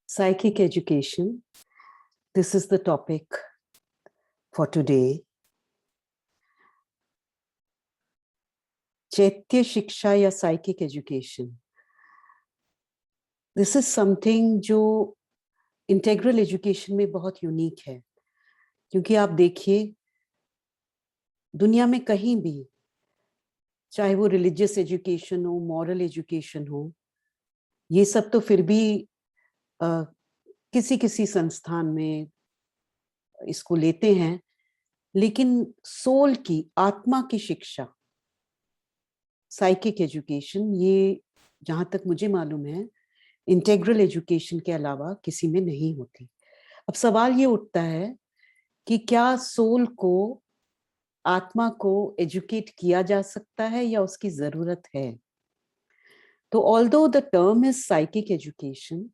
Psychic education. This is the topic for today. चैत्य शिक्षा या psychic education. This is something जो integral education में बहुत यूनिक है, क्योंकि आप देखिए दुनिया में कहीं भी, चाहे वो रिलीजियस एजुकेशन हो, मॉरल एजुकेशन हो, ये सब तो फिर भी किसी किसी संस्थान में इसको लेते हैं, लेकिन सोल की, आत्मा की शिक्षा, साइकिक एजुकेशन, ये जहां तक मुझे मालूम है इंटेग्रल एजुकेशन के अलावा किसी में नहीं होती। अब सवाल ये उठता है कि क्या सोल को, आत्मा को एजुकेट किया जा सकता है या उसकी जरूरत है? तो although the term is psychic education,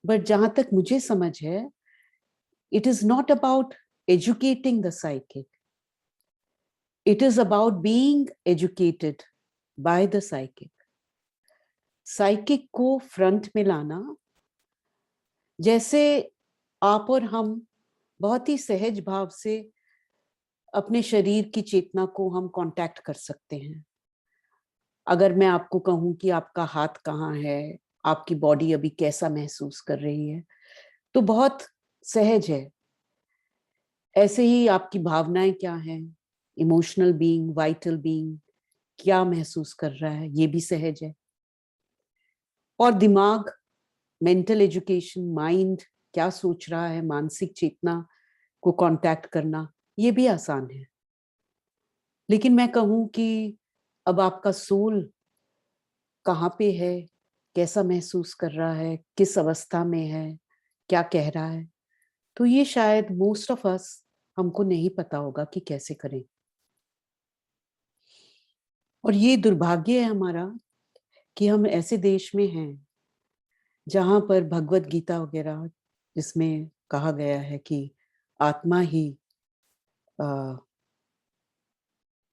but जहां तक मुझे समझ है, it is not about educating the psychic, it is about being educated by the psychic. Psychic को फ्रंट में लाना, जैसे आप और हम बहुत ही सहज भाव से अपने शरीर की चेतना को हम कांटेक्ट कर सकते हैं। अगर मैं आपको कहूं कि आपका हाथ कहाँ है, आपकी बॉडी अभी कैसा महसूस कर रही है, तो बहुत सहज है। ऐसे ही आपकी भावनाएं क्या हैं, इमोशनल बीइंग, वाइटल बीइंग क्या महसूस कर रहा है, ये भी सहज है। और दिमाग, मेंटल एजुकेशन, माइंड क्या सोच रहा है, मानसिक चेतना को कांटेक्ट करना, ये भी आसान है। लेकिन मैं कहूं कि अब आपका सोल कहाँ पे है, कैसा महसूस कर रहा है, किस अवस्था में है, क्या कह रहा है, तो ये शायद मोस्ट ऑफ अस, हमको नहीं पता होगा कि कैसे करें। और ये दुर्भाग्य है हमारा कि हम ऐसे देश में हैं जहां पर भगवत गीता वगैरह, जिसमें कहा गया है कि आत्मा ही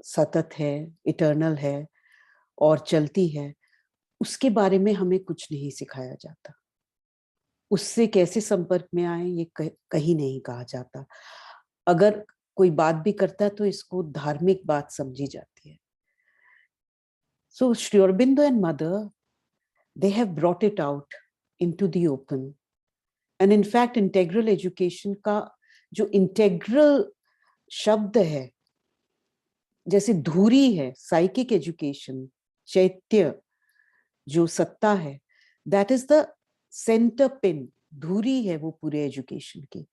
सतत है, इटर्नल है और चलती है, उसके बारे में हमें कुछ नहीं सिखाया जाता। उससे कैसे संपर्क में आए, ये कहीं नहीं कहा जाता। अगर कोई बात भी करता है तो इसको धार्मिक बात समझी जाती है। सो Sri Aurobindo and Mother, they have brought it out into the open. And in fact, integral education का जो integral शब्द है, जैसे धुरी है, साइकिक एजुकेशन, चैत्य जो सत्ता है, that is the centre pin, धुरी है वो पूरे एजुकेशन की।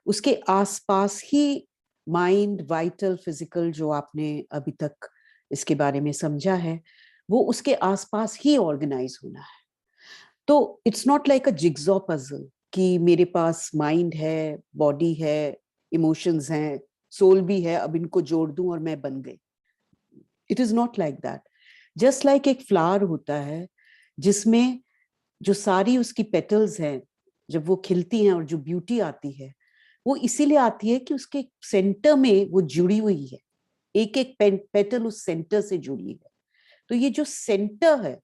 उसके आसपास ही माइंड, वाइटल, फिजिकल, जो आपने अभी तक इसके बारे में समझा है, वो उसके आसपास ही ऑर्गेनाइज होना है। तो it's not like a jigsaw puzzle कि मेरे पास माइंड है, बॉडी है, इमोशंस हैं, सोल भी है, अब इनको जोड़ दूं और मैं बन गई। It is not like that. Just like एक फ्लावर होता है जिसमें जो सारी उसकी पेटल्स हैं, जब वो खिलती हैं और जो ब्यूटी आती है, वो इसीलिए आती है कि उसके सेंटर में वो जुड़ी हुई है, एक एक पेटल उस सेंटर से जुड़ी है। तो ये जो सेंटर है,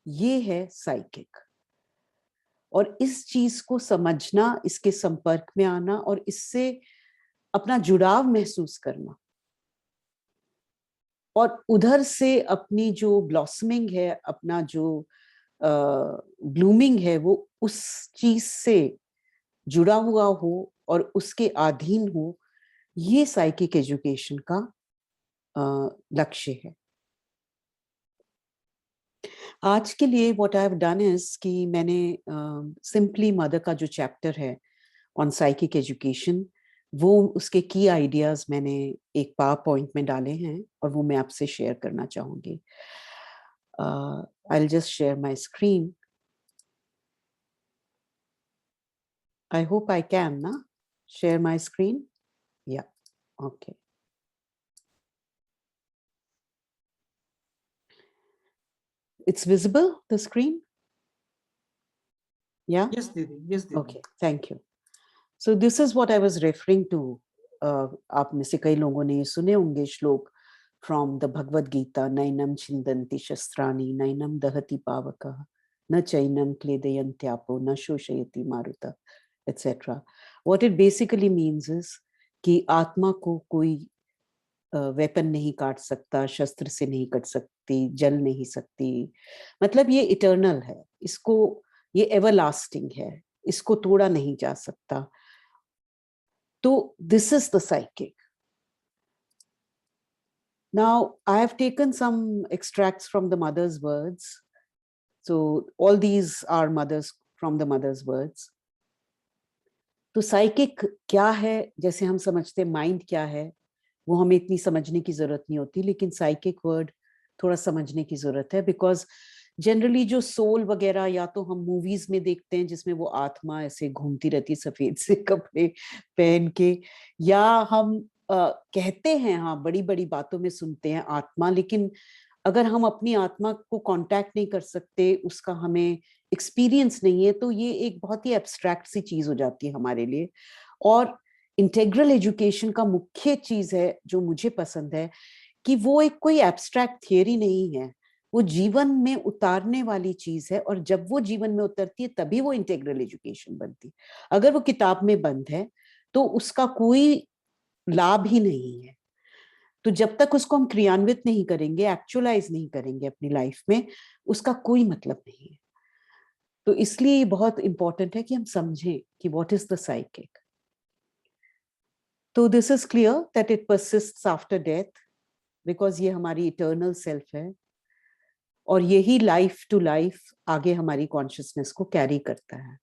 ये है साइकिक। और इस चीज को समझना, इसके संपर्क में आना और इससे अपना जुड़ाव महसूस करना, और उधर से अपनी जो ब्लॉसमिंग है, अपना जो ब्लूमिंग है, वो उस चीज से जुड़ा हुआ हो और उसके अधीन हो, ये साइकिक एजुकेशन का लक्ष्य है। आज के लिए what I have done is कि मैंने सिंपली मदर का जो चैप्टर है ऑन साइकिक एजुकेशन, वो उसके की आइडियाज मैंने एक पावर पॉइंट में डाले हैं और वो मैं आपसे शेयर करना चाहूंगी। I will just share my screen. I hope I can share my screen. Yeah, okay. It's visible, the screen? Yeah? Yes, Didi. Yes, Didi. Okay, thank you. So this is what I was referring to. आप में से कई लोगों ने सुने होंगे श्लोक from the Bhagavad Gita, Nainam Chindanti Shastrani, Nainam Dahati Pavaka, na chainam kledayantyapo na shoshayati maruta, etc. What it basically means is कि आत्मा को कोई वेपन नहीं काट सकता, शस्त्र से नहीं कट सकती, जल नहीं सकती, मतलब ये इटर्नल है, इसको, ये एवरलास्टिंग है, इसको तोड़ा नहीं जा सकता. तो this is the psychic. Now, I have taken some extracts from the mother's words. So all these are mothers from the mother's words. तो साइकिक क्या है, जैसे हम समझते हैं माइंड क्या है, वो हमें इतनी समझने की जरूरत नहीं होती, लेकिन साइकिक वर्ड थोड़ा समझने की जरूरत है. बिकॉज जनरली जो सोल वगैरह या तो हम मूवीज में देखते हैं जिसमें वो आत्मा ऐसे घूमती रहती है सफेद से कपड़े पहन के, या हम कहते हैं, हाँ, बड़ी बड़ी बातों में सुनते हैं आत्मा, लेकिन अगर हम अपनी आत्मा को कांटेक्ट नहीं कर सकते, उसका हमें एक्सपीरियंस नहीं है, तो ये एक बहुत ही एब्स्ट्रैक्ट सी चीज हो जाती है हमारे लिए. और इंटेग्रल एजुकेशन का मुख्य चीज है जो मुझे पसंद है कि वो एक कोई एब्स्ट्रैक्ट थियरी नहीं है, वो जीवन में उतारने वाली चीज है, और जब वो जीवन में उतरती है तभी वो इंटेग्रल एजुकेशन बनती है. अगर वो किताब में बंद है तो उसका कोई लाभ ही नहीं है. तो जब तक उसको हम क्रियान्वित नहीं करेंगे, एक्चुअलाइज नहीं करेंगे अपनी लाइफ में, उसका कोई मतलब नहीं है. तो इसलिए ये बहुत इंपॉर्टेंट है कि हम समझें कि व्हाट इज द साइकिक. तो this is clear that it persists after death, because ये हमारी इटर्नल सेल्फ है, और यही लाइफ टू लाइफ आगे हमारी कॉन्शियसनेस को कैरी करता है.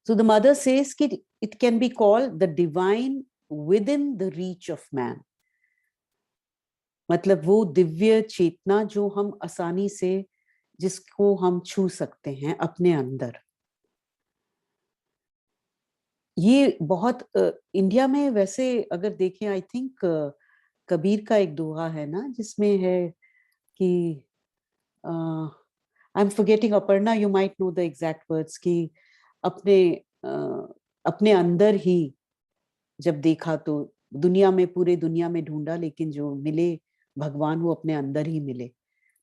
So the mother says कि it can be called the divine within the reach of man. मतलब वो दिव्य चेतना जो हम आसानी से, जिसको हम छू सकते हैं अपने अंदर. ये बहुत इंडिया में वैसे अगर देखें, आई थिंक कबीर का एक दोहा है ना जिसमें है कि I am forgetting, Aparna you might know the exact words, कि अपने अपने अंदर ही जब देखा तो दुनिया में, पूरे दुनिया में ढूंढा, लेकिन जो मिले भगवान वो अपने अंदर ही मिले.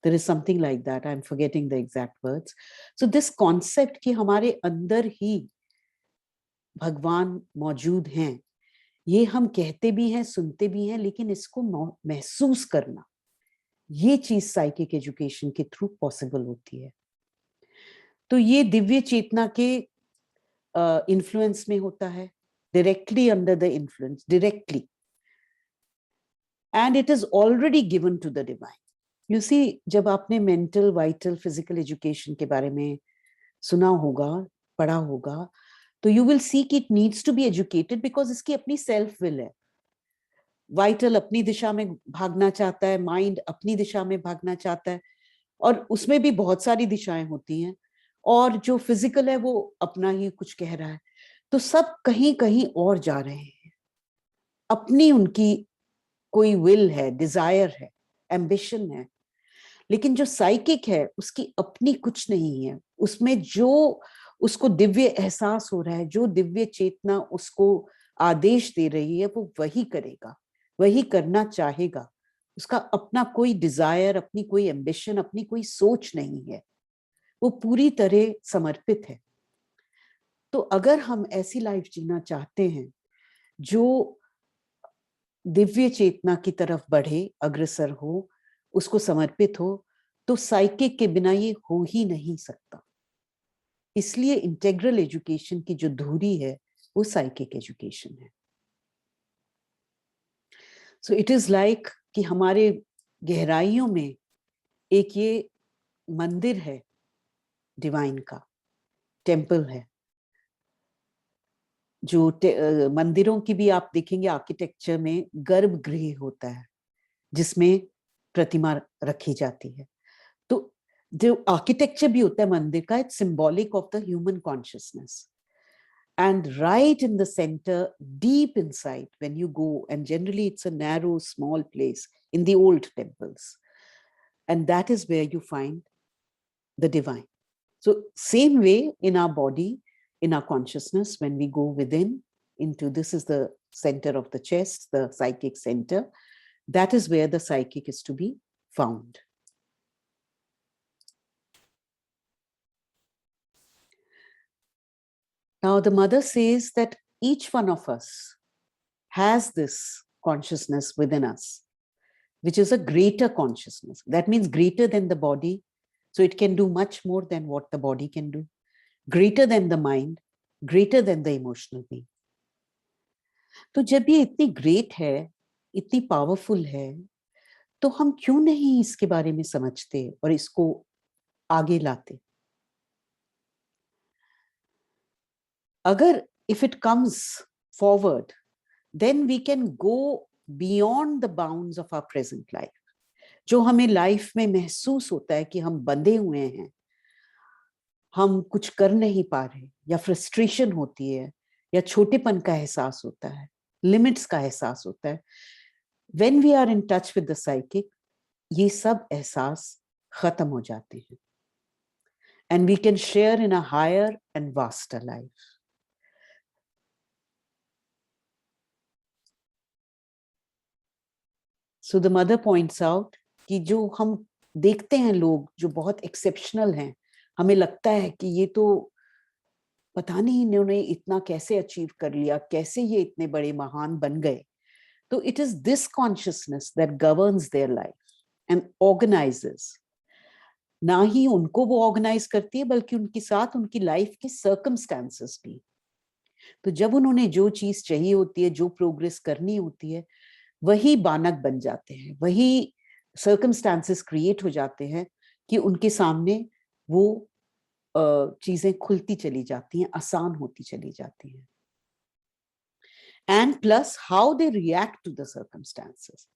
There is something like that. I'm forgetting the exact words. So this concept कि हमारे अंदर ही भगवान मौजूद हैं, ये हम कहते भी हैं, सुनते भी हैं, लेकिन इसको महसूस करना, ये चीज साइकिक एजुकेशन के थ्रू पॉसिबल होती है. तो ये दिव्य चेतना के इन्फ्लुएंस में होता है, directly under the influence, directly, and it is already given to the divine. You see, जब आपने मेंटल, वाइटल, फिजिकल एजुकेशन के बारे में सुना होगा, पढ़ा होगा, तो यू विल सी कि it needs to be educated because इसकी अपनी सेल्फ विल है. वाइटल अपनी दिशा में भागना चाहता है, माइंड अपनी दिशा में भागना चाहता है, और उसमें भी बहुत सारी दिशाएं होती हैं, और जो फिजिकल है वो अपना ही कुछ कह रहा है. तो सब कहीं कहीं और जा रहे हैं, अपनी उनकी कोई विल है, डिजायर है, एम्बिशन है. लेकिन जो साइकिक है उसकी अपनी कुछ नहीं है, उसमें जो उसको दिव्य एहसास हो रहा है, जो दिव्य चेतना उसको आदेश दे रही है, वो वही करेगा, वही करना चाहेगा. उसका अपना कोई डिजायर, अपनी कोई एम्बिशन, अपनी कोई सोच नहीं है, वो पूरी तरह समर्पित है. तो अगर हम ऐसी लाइफ जीना चाहते हैं जो दिव्य चेतना की तरफ बढ़े, अग्रसर हो, उसको समर्पित हो, तो साइकिक के बिना ये हो ही नहीं सकता. इसलिए इंटेग्रल एजुकेशन की जो धुरी है वो साइकिक एजुकेशन है. सो इट इज लाइक कि हमारे गहराइयों में एक ये मंदिर है, डिवाइन का टेम्पल है. जो मंदिरों की भी आप देखेंगे आर्किटेक्चर में गर्भगृह होता है जिसमें प्रतिमा रखी जाती है. तो जो आर्किटेक्चर भी होता है मंदिर का, it's symbolic of the human consciousness. And right in the center, deep inside, when you go, and generally it's a narrow, small place in the old temples, and that is where you find the divine. So same way in our body, in our consciousness, when we go within into, this is the center of the chest, the psychic center, that is where the psychic is to be found. Now the mother says that each one of us has this consciousness within us, which is a greater consciousness. That means greater than the body. So it can do much more than what the body can do. Greater than the mind, greater than the emotional being. तो जब ये इतनी great है, इतनी powerful है, तो हम क्यों नहीं इसके बारे में समझते और इसको आगे लाते? अगर if it comes forward, then we can go beyond the bounds of our present life. जो हमें लाइफ में महसूस होता है कि हम बंधे हुए हैं, हम कुछ कर नहीं पा रहे, या फ्रस्ट्रेशन होती है, या छोटेपन का एहसास होता है, लिमिट्स का एहसास होता है, when we are in touch with the psychic, ये सब एहसास खत्म हो जाते हैं, and we can share in a higher and vaster life. So the mother points out कि जो हम देखते हैं लोग जो बहुत एक्सेप्शनल हैं, हमें लगता है कि ये तो पता नहीं इन्होंने इतना कैसे अचीव कर लिया, कैसे ये इतने बड़े महान बन गए. तो it is this consciousness that governs their life and organizes. ना ही उनको वो ऑर्गेनाइज करती है, बल्कि उनके साथ उनकी लाइफ के सर्कमस्टांसेस भी. तो जब उन्होंने जो चीज चाहिए होती है, जो प्रोग्रेस करनी होती है, वही बानक बन जाते हैं, वही सर्कमस्टांसेस क्रिएट हो जाते हैं कि उनके सामने वो चीजें खुलती चली जाती हैं, आसान होती चली जाती हैं. And plus how they react to the circumstances.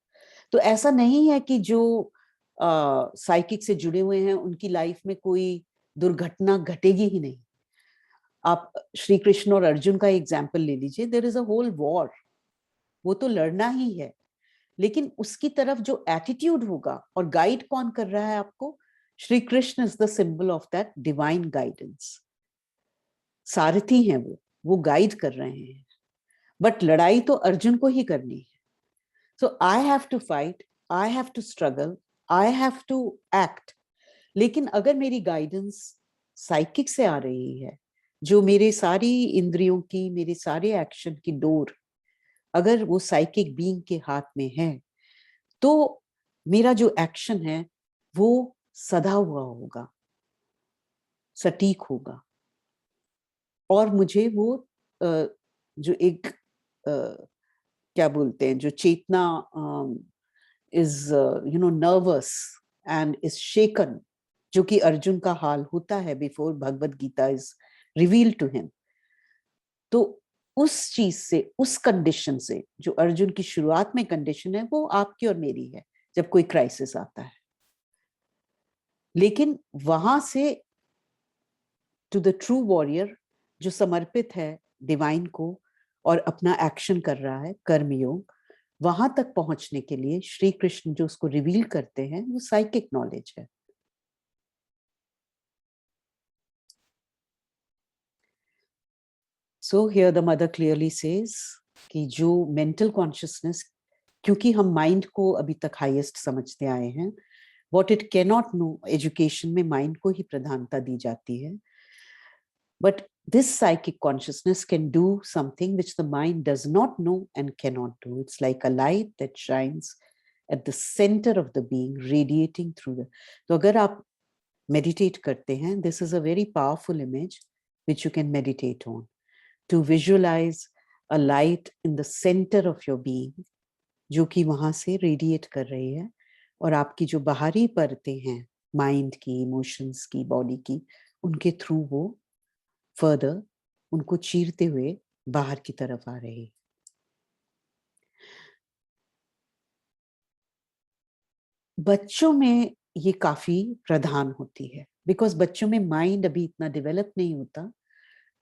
तो ऐसा नहीं है कि जो साइकिक से जुड़े हुए हैं उनकी लाइफ में कोई दुर्घटना घटेगी ही नहीं. आप श्री कृष्ण और अर्जुन का एग्जाम्पल ले लीजिए. There is a whole war, वो तो लड़ना ही है, लेकिन उसकी तरफ जो एटीट्यूड होगा, और गाइड कौन कर रहा है आपको? Shri Krishna is the symbol of that divine guidance. सारथी हैं वो गाइड कर रहे हैं, बट लड़ाई तो अर्जुन को ही करनी है. So I have to fight, I have to struggle, I have to act. लेकिन अगर मेरी गाइडेंस साइकिक से आ रही है, जो मेरे सारी इंद्रियों की, मेरे सारे एक्शन की डोर अगर वो साइकिक बीइंग के हाथ में है, तो मेरा जो एक्शन है वो सधा हुआ होगा, सटीक होगा, और मुझे वो जो एक क्या बोलते हैं, जो chetana is nervous and is shaken, जो कि अर्जुन का हाल होता है before Bhagavad Gita is reveal to him. तो उस चीज से, उस कंडीशन से, जो अर्जुन की शुरुआत में कंडीशन है, वो आपकी और मेरी है जब कोई क्राइसिस आता है. लेकिन वहां से टू द ट्रू वॉरियर, जो समर्पित है डिवाइन को और अपना एक्शन कर रहा है, कर्मयोग, वहां तक पहुंचने के लिए श्री कृष्ण जो उसको रिवील करते हैं वो साइकिक नॉलेज है. So here the mother clearly says कि जो mental consciousness, क्योंकि हम mind को अभी तक highest समझते आए हैं, what it cannot know, education में mind को ही प्रधानता दी जाती है. But this psychic consciousness can do something which the mind does not know and cannot do. It's like a light that shines at the center of the being, radiating through the. तो अगर आप meditate करते हैं, this is a very powerful image which you can meditate on. To visualize a light in the center of your being, जो कि वहां से radiate कर रही है, और आपकी जो बाहरी परतें हैं, माइंड की, इमोशंस की, बॉडी की, उनके थ्रू वो फर्दर उनको चीरते हुए बाहर की तरफ आ रही है. बच्चों में ये काफी प्रधान होती है, बिकॉज बच्चों में माइंड अभी इतना डेवलप नहीं होता,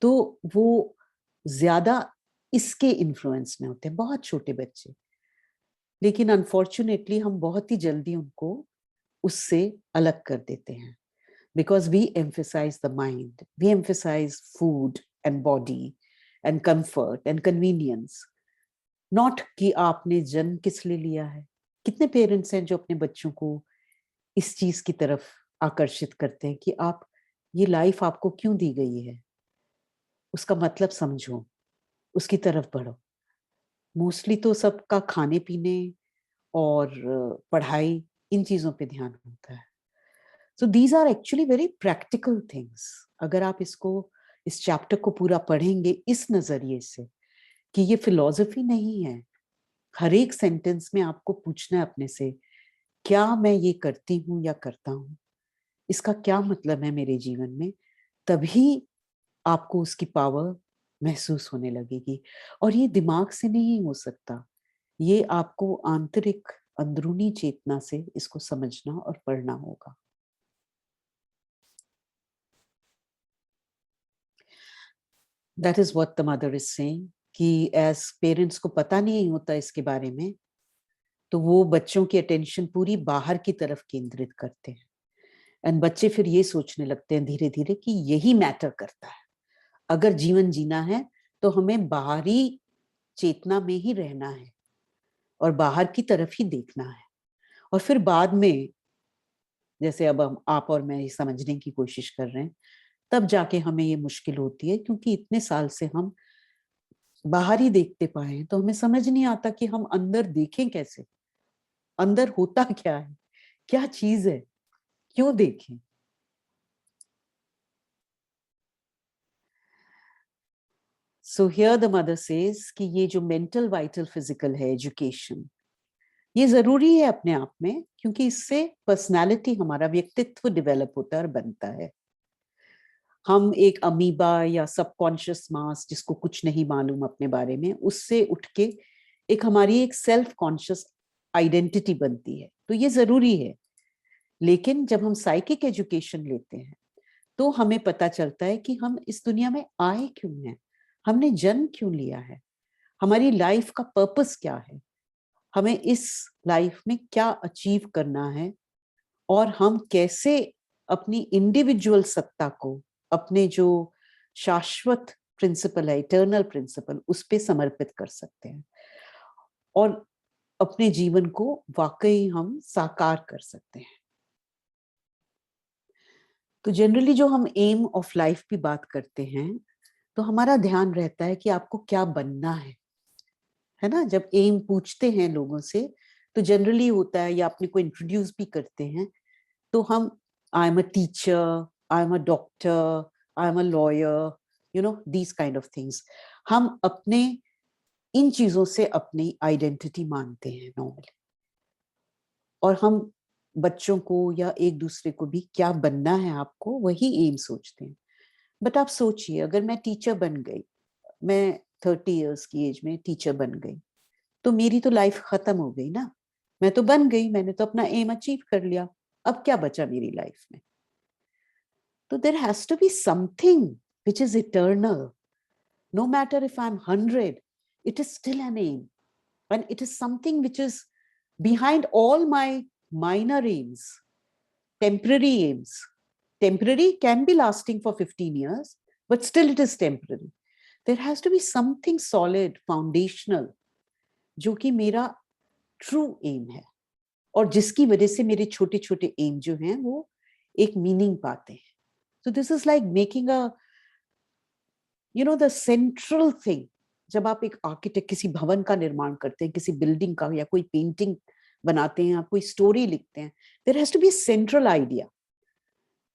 तो वो ज्यादा इसके इन्फ्लुएंस में होते हैं, बहुत छोटे बच्चे. लेकिन अनफॉर्चुनेटली हम बहुत ही जल्दी उनको उससे अलग कर देते हैं, because we emphasize the mind, we emphasize food and body and comfort and convenience, not कि आपने जन्म किस लिए लिया है. कितने पेरेंट्स हैं जो अपने बच्चों को इस चीज की तरफ आकर्षित करते हैं कि आप, ये लाइफ आपको क्यों दी गई है, उसका मतलब समझो, उसकी तरफ बढ़ो। मोस्टली तो सबका खाने पीने और पढ़ाई, इन चीजों पे ध्यान होता है। So these are actually very practical things. अगर आप इसको, इस चैप्टर को पूरा पढ़ेंगे इस नजरिए से कि ये फिलॉसफी नहीं है, हर एक सेंटेंस में आपको पूछना है अपने से, क्या मैं ये करती हूँ या करता हूँ, इसका क्या मतलब है मेरे जीवन में, तभी आपको उसकी पावर महसूस होने लगेगी। और ये दिमाग से नहीं हो सकता, ये आपको आंतरिक अंदरूनी चेतना से इसको समझना और पढ़ना होगा। That is what the mother is saying कि एज पेरेंट्स को पता नहीं होता इसके बारे में, तो वो बच्चों की अटेंशन पूरी बाहर की तरफ केंद्रित करते हैं। एंड बच्चे फिर ये सोचने लगते हैं धीरे धीरे कि यही मैटर करता है, अगर जीवन जीना है तो हमें बाहरी चेतना में ही रहना है और बाहर की तरफ ही देखना है। और फिर बाद में, जैसे अब हम आप और मैं ये समझने की कोशिश कर रहे हैं, तब जाके हमें ये मुश्किल होती है, क्योंकि इतने साल से हम बाहर ही देखते पाए हैं, तो हमें समझ नहीं आता कि हम अंदर देखें कैसे, अंदर होता क्या है, क्या चीज है, क्यों देखें। So here the mother says कि ये जो मेंटल वाइटल फिजिकल है एजुकेशन, ये जरूरी है अपने आप में, क्योंकि इससे पर्सनालिटी, हमारा व्यक्तित्व डेवलप होता है और बनता है। हम एक अमीबा या सबकॉन्शियस मास, जिसको कुछ नहीं मालूम अपने बारे में, उससे उठ के एक हमारी एक सेल्फ कॉन्शियस आइडेंटिटी बनती है, तो ये जरूरी है। लेकिन जब हम साइकिक एजुकेशन लेते हैं तो हमें पता चलता है कि हम इस दुनिया में आए क्यों हैं, हमने जन्म क्यों लिया है, हमारी लाइफ का पर्पस क्या है, हमें इस लाइफ में क्या अचीव करना है, और हम कैसे अपनी इंडिविजुअल सत्ता को, अपने जो शाश्वत प्रिंसिपल है, इटर्नल प्रिंसिपल, उस पे समर्पित कर सकते हैं और अपने जीवन को वाकई हम साकार कर सकते हैं। तो जनरली जो हम एम ऑफ लाइफ की बात करते हैं, तो हमारा ध्यान रहता है कि आपको क्या बनना है ना। जब एम पूछते हैं लोगों से, तो जनरली होता है, या अपने को इंट्रोड्यूस भी करते हैं, तो हम, I am a teacher, I am a doctor, I am a lawyer, you know, these kind of things. हम अपने इन चीजों से अपनी आइडेंटिटी मानते हैं नॉर्मली, और हम बच्चों को या एक दूसरे को भी क्या बनना है आपको, वही एम सोचते हैं। बट आप सोचिए, अगर मैं टीचर बन गई, मैं 30 इयर्स की एज में टीचर बन गई, तो मेरी तो लाइफ खत्म हो गई ना। मैं तो बन गई, मैंने तो अपना एम अचीव कर लिया, अब क्या बचा मेरी लाइफ में। तो there has to be something which is eternal. No matter if I'm 100, it is still an aim. And it is something which is behind all my minor aims, temporary aims. Temporary can be lasting for 15 years, but still it is temporary. There has to be something solid, foundational, जो कि मेरा true M है, और जिसकी वजह से मेरे छोटे छोटे एम जो हैं वो एक मीनिंग पाते हैं। So this is like making a, you know, the central thing. जब आप एक आर्किटेक्ट किसी भवन का निर्माण करते हैं, किसी बिल्डिंग का, या कोई पेंटिंग बनाते हैं, आप कोई स्टोरी लिखते हैं, there has to be a central idea,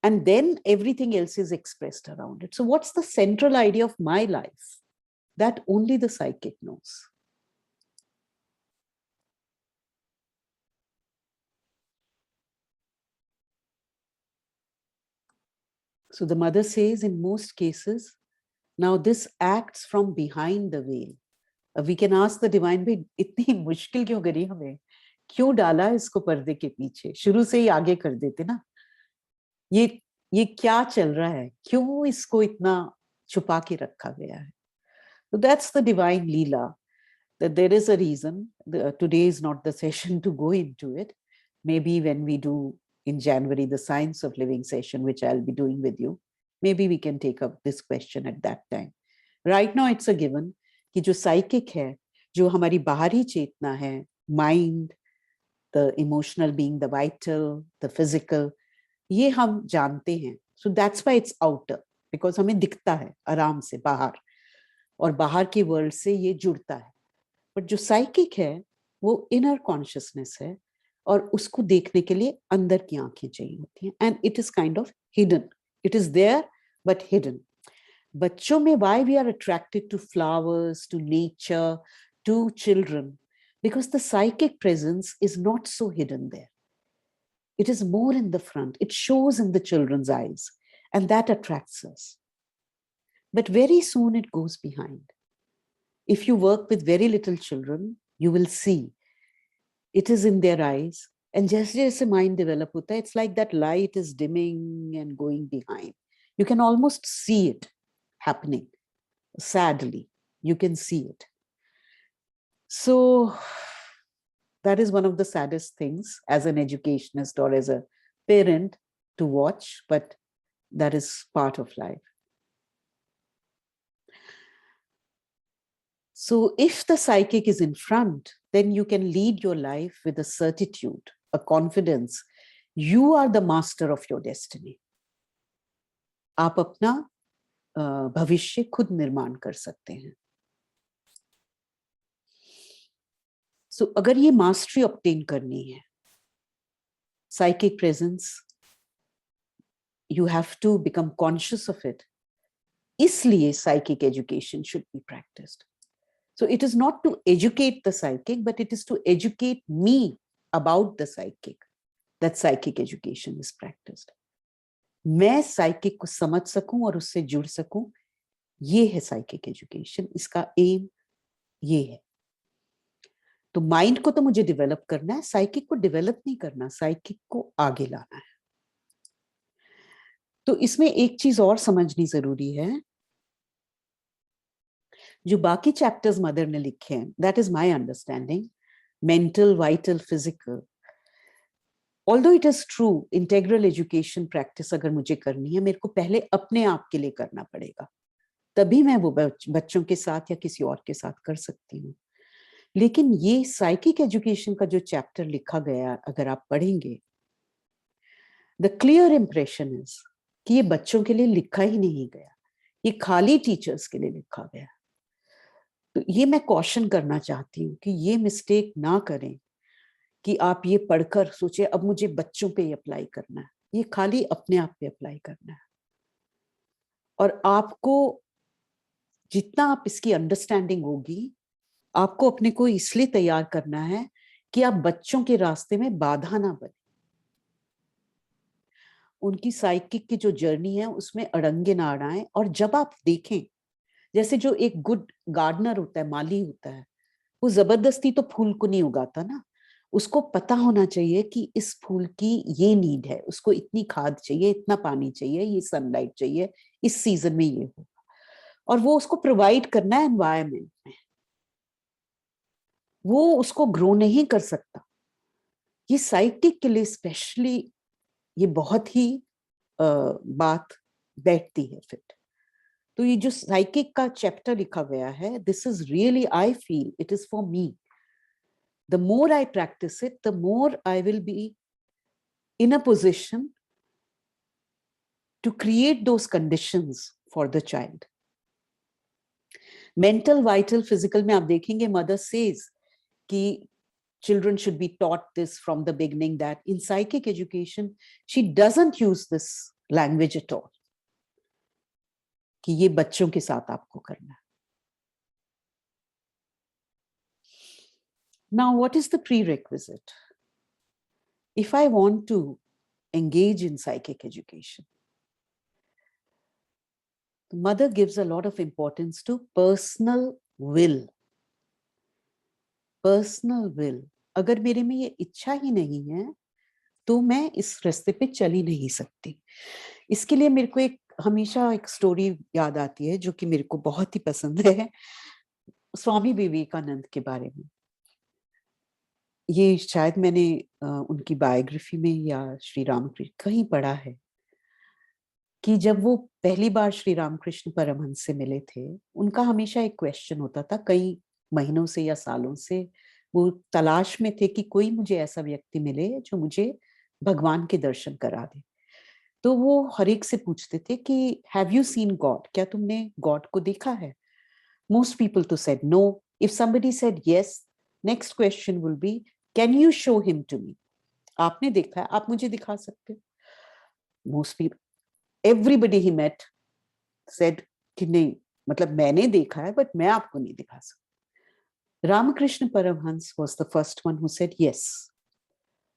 and then everything else is expressed around it. So what's the central idea of my life? That only the psychic knows. So the mother says, in most cases, now this acts from behind the veil. We can ask the divine, भाई इतनी मुश्किल क्यों करी हमें, क्यों डाला इसको पर्दे के पीछे, शुरू से ही आगे कर देते ना। ये क्या चल रहा है, क्यों इसको इतना छुपा के रखा गया है। So that's the divine leela, that there is a reason. Today is not the session to go into it. Maybe when we do in January the Science of Living session, which I'll be doing with you, maybe we can take up this question at that time. Right now it's a given कि जो psychic है, जो हमारी बाहरी चेतना है, mind, the emotional being, the vital, the physical, ये हम जानते हैं. So that's why it's outer. Because हमें दिखता है आराम से बाहर, और बाहर की वर्ल्ड से ये जुड़ता है। बट जो साइकिक है वो इनर कॉन्शियसनेस है, और उसको देखने के लिए अंदर की आंखें चाहिए होती हैं, and it is kind of hidden, it is there but hidden. बच्चों में why we are attracted to flowers, to nature, to children, because the psychic presence is not so hidden there. It is more in the front. It shows in the children's eyes, and that attracts us. But very soon it goes behind. If you work with very little children, you will see it is in their eyes. And just as a mind develop hota, it's like that light is dimming and going behind. You can almost see it happening. Sadly, you can see it. So that is one of the saddest things as an educationist or as a parent to watch, but that is part of life. So if the psychic is in front, then you can lead your life with a certitude, a confidence. You are the master of your destiny. आप अपना भविष्य खुद निर्माण कर सकते हैं. So अगर ये मास्टरी ऑब्टेन करनी है, psychic presence, you have to become conscious of it. इसलिए psychic education should be practiced. So it is not to educate the psychic, but it is to educate me about the psychic, that psychic education is practiced. मैं psychic को समझ सकूं और उससे जुड़ सकूं, ये है psychic education. इसका एम ये है. तो माइंड को तो मुझे डेवलप करना है, साइकिक को डेवलप नहीं करना, साइकिक को आगे लाना है. तो इसमें एक चीज और समझनी जरूरी है, जो बाकी चैप्टर्स मदर ने लिखे हैं, that is my understanding, mental, vital, physical. Although it is true, integral education practice अगर मुझे करनी है, मेरे को पहले अपने आप के लिए करना पड़ेगा, तभी मैं वो बच्चों के साथ या किसी और के साथ कर सकती हूँ. लेकिन ये साइकिक एजुकेशन का जो चैप्टर लिखा गया, अगर आप पढ़ेंगे, द क्लियर इंप्रेशन इज कि ये बच्चों के लिए लिखा ही नहीं गया, ये खाली टीचर्स के लिए लिखा गया. तो ये मैं कॉशन करना चाहती हूँ कि ये मिस्टेक ना करें कि आप ये पढ़कर सोचे अब मुझे बच्चों पे ही अप्लाई करना है. ये खाली अपने आप पे अप्लाई करना है. और आपको जितना आप इसकी अंडरस्टैंडिंग होगी, आपको अपने को इसलिए तैयार करना है कि आप बच्चों के रास्ते में बाधा ना बने, उनकी साइकिक की जो जर्नी है उसमें अड़ंगे ना अड़ाएं. और जब आप देखें, जैसे जो एक गुड गार्डनर होता है, माली होता है, वो जबरदस्ती तो फूल को नहीं उगाता ना, उसको पता होना चाहिए कि इस फूल की ये नीड है, उसको इतनी खाद चाहिए, इतना पानी चाहिए, ये सनलाइट चाहिए, इस सीजन में ये होगा, और वो उसको प्रोवाइड करना है एनवायरमेंट में. वो उसको ग्रो नहीं कर सकता. ये साइकिक के लिए स्पेशली ये बहुत ही बात बैठती है फिट. तो ये जो साइकिक का चैप्टर लिखा गया है, this is really, I feel it is for me. The more I practice it, the more I will be in a position to create those conditions for the child. Mental, vital, physical में आप देखेंगे mother says कि children should be taught this from the beginning, that in psychic education she doesn't use this language at all, कि ये बच्चों के साथ आपको करना है. Now what is the prerequisite? If I want to engage in psychic education, the mother gives a lot of importance to personal will. Personal will. अगर मेरे में ये इच्छा ही नहीं है तो मैं इस रास्ते पे चल ही नहीं सकती. इसके लिए मेरे को एक हमेशा एक स्टोरी याद आती है जो कि मेरे को बहुत ही पसंद है, स्वामी विवेकानंद के बारे में. ये शायद मैंने उनकी बायोग्राफी में या श्री रामकृष्ण कहीं पढ़ा है कि जब वो पहली बार श्री रामकृष्ण परमहंस से मिले थे, उनका हमेशा एक क्वेश्चन होता था, कई महीनों से या सालों से वो तलाश में थे कि कोई मुझे ऐसा व्यक्ति मिले जो मुझे भगवान के दर्शन करा दे. तो वो हर एक से पूछते थे कि हैव यू सीन गॉड, क्या तुमने गॉड को देखा है? मोस्ट पीपल तो said no. If somebody said yes, next question will be can you show him to me, आपने देखा है, आप मुझे दिखा सकते हो? Most people, everybody he met said कि नहीं, मतलब मैंने देखा है बट मैं आपको नहीं दिखा सकता. Ramakrishna Paramahansa was the first one who said yes,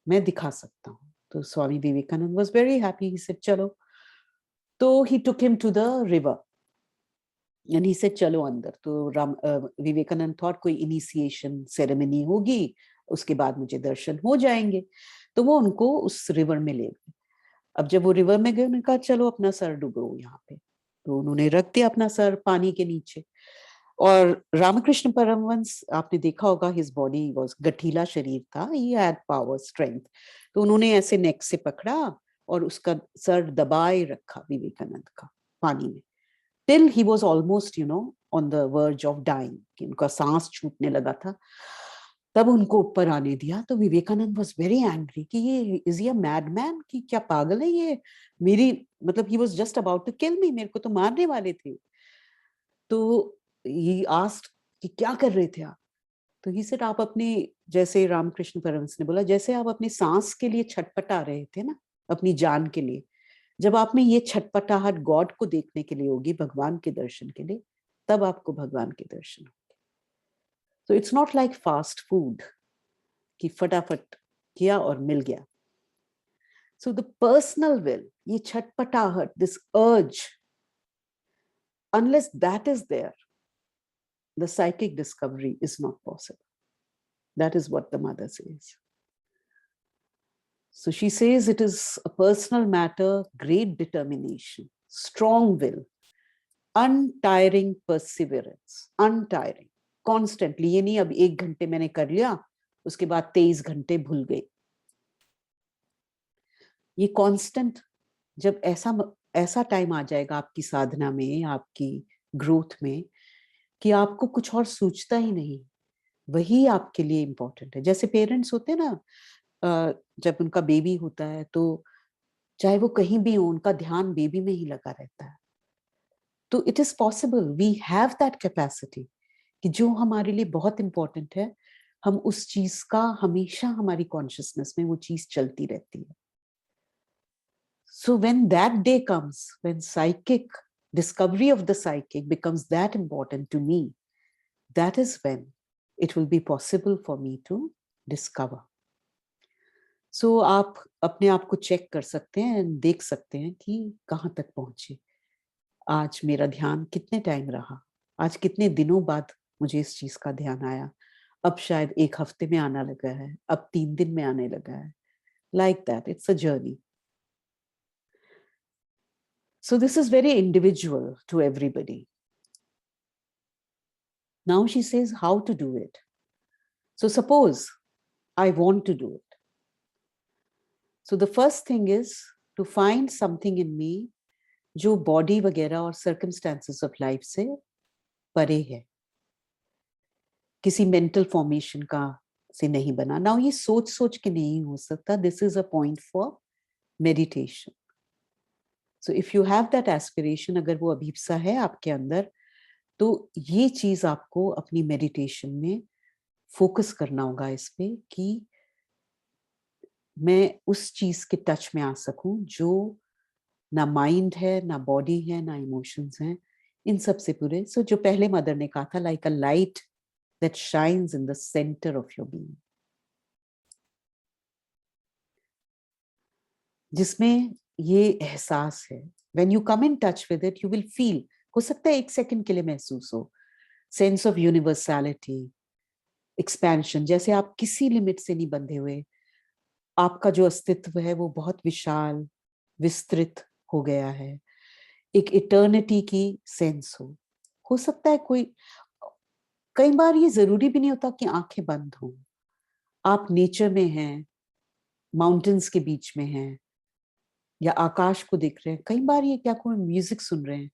मैं दिखा सकता हूँ. तो Swami Vivekananda was very happy, he said चलो. तो he took him to the river and he said चलो अंदर. तो विवेकानंद थॉट कोई इनिशिएशन सेरेमनी होगी, उसके बाद मुझे दर्शन हो जाएंगे. तो वो उनको उस रिवर में ले गए. अब जब वो रिवर में गए, उन्होंने कहा चलो अपना सर डुबो यहाँ पे. तो उन्होंने रख दिया अपना सर पानी के नीचे. और रामकृष्ण परमहंस, आपने देखा होगा, हिज बॉडी वाज, गठीला शरीर था, ही हैड पावर स्ट्रेंथ. तो उन्होंने ऐसे नेक से पकड़ा और उसका सर दबाए रखा विवेकानंद का पानी में, till he was almost on the verge of dying, कि उनका सांस छूटने लगा था. तब उनको ऊपर आने दिया. तो विवेकानंद वाज वेरी एंग्री कि ये इज ये मैडमैन, कि क्या पागल है ये, मेरी, मतलब he was just about to kill me, मेरे को तो मारने वाले थे. तो ही आस्क्ड कि क्या कर रहे थे आप? तो ही सेड आप अपने, जैसे रामकृष्ण परमहंस ने बोला, जैसे आप अपनी सांस के लिए छटपटा रहे थे ना, अपनी जान के लिए, जब आप में ये छटपटाहट गॉड को देखने के लिए होगी, भगवान के दर्शन के लिए, तब आपको भगवान के दर्शन होंगे. तो it's not like fast food कि फटाफट किया और मिल गया. सो द पर्सनल विल, ये छटपटाहट, this urge, unless that is there, the psychic discovery is not possible. That is what the mother says. So she says it is a personal matter, great determination, strong will, untiring perseverance, untiring, constantly. ये नहीं अब 1 घंटे मैंने कर लिया, उसके बाद 23 घंटे भूल गई. ये कांस्टेंट, जब ऐसा टाइम आ जाएगा आपकी साधना में, आपकी ग्रोथ में, कि आपको कुछ और सोचता ही नहीं, वही आपके लिए इम्पोर्टेंट है. जैसे पेरेंट्स होते हैं ना, जब उनका बेबी होता है तो चाहे वो कहीं भी हो, उनका ध्यान बेबी में ही लगा रहता है. तो it is possible, we have that capacity, कि जो हमारे लिए बहुत इंपॉर्टेंट है, हम उस चीज का हमेशा हमारी कॉन्शियसनेस में वो चीज चलती रहती है. So when that day comes, when psychic discovery of the psychic becomes that important to me, that is when it will be possible for me to discover. So आप अपने आप को चेक कर सकते हैं, देख सकते हैं कि कहाँ तक पहुंचे. आज मेरा ध्यान कितने टाइम रहा, आज कितने दिनों बाद मुझे इस चीज का ध्यान आया. अब शायद 1 हफ्ते में आना लगा है, अब 3 दिन में आने लगा है. Like that, it's a journey. So this is very individual to everybody. Now she says how to do it. So suppose I want to do it. So the first thing is to find something in me जो body वगैरह और circumstances of life से परे है, किसी mental formation का से नहीं बना. नाउ ये सोच सोच के नहीं हो सकता. This is a point for meditation. So if you have that aspiration, अगर वो अभीपसा है आपके अंदर, तो ये चीज आपको अपनी मेडिटेशन में फोकस करना होगा इस पे, कि मैं उस चीज के टच में आ सकूं जो ना माइंड है, ना बॉडी है, ना इमोशंस हैं, इन सब से पूरे. सो जो पहले मदर ने कहा था, like a light that shines in the center of your being, जिसमें ये एहसास है. when you come in touch with it, you will feel, हो सकता है 1 सेकंड के लिए महसूस हो, सेंस ऑफ यूनिवर्सैलिटी, एक्सपेंशन, जैसे आप किसी लिमिट से नहीं बंधे हुए, आपका जो अस्तित्व है वो बहुत विशाल, विस्तृत हो गया है. एक इटर्निटी की सेंस हो सकता है कोई, कई बार ये जरूरी भी नहीं होता कि आंखें बंद हो. आप नेचर में हैं, माउंटेन्स के बीच में हैं, या आकाश को देख रहे हैं. कई बार ये क्या कोई म्यूजिक सुन रहे हैं,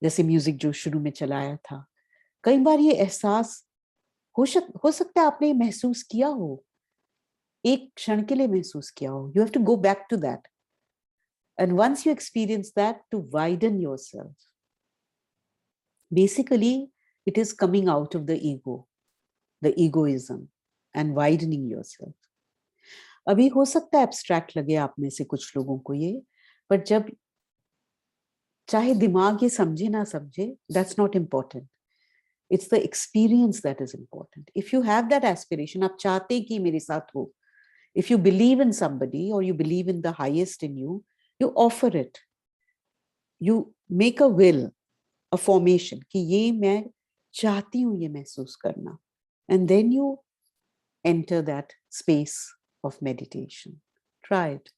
जैसे म्यूजिक जो शुरू में चलाया था. कई बार ये एहसास हो सकता है आपने महसूस किया हो, एक क्षण के लिए महसूस किया हो. You have to go back to that. And once you experience that, to widen yourself. Basically, it is coming out of the ego, the egoism, and widening yourself. अभी हो सकता है एब्स्ट्रैक्ट लगे आप में से कुछ लोगों को ये, पर जब चाहे दिमाग ये समझे ना समझे, that's not important. It's the experience that is important. If you have that aspiration, आप चाहते कि मेरे साथ हो, if you believe in somebody or you believe in the highest in you, you offer it. You make a will, a formation कि ये मैं चाहती हूँ ये महसूस करना. And then you enter that space of meditation. Try it.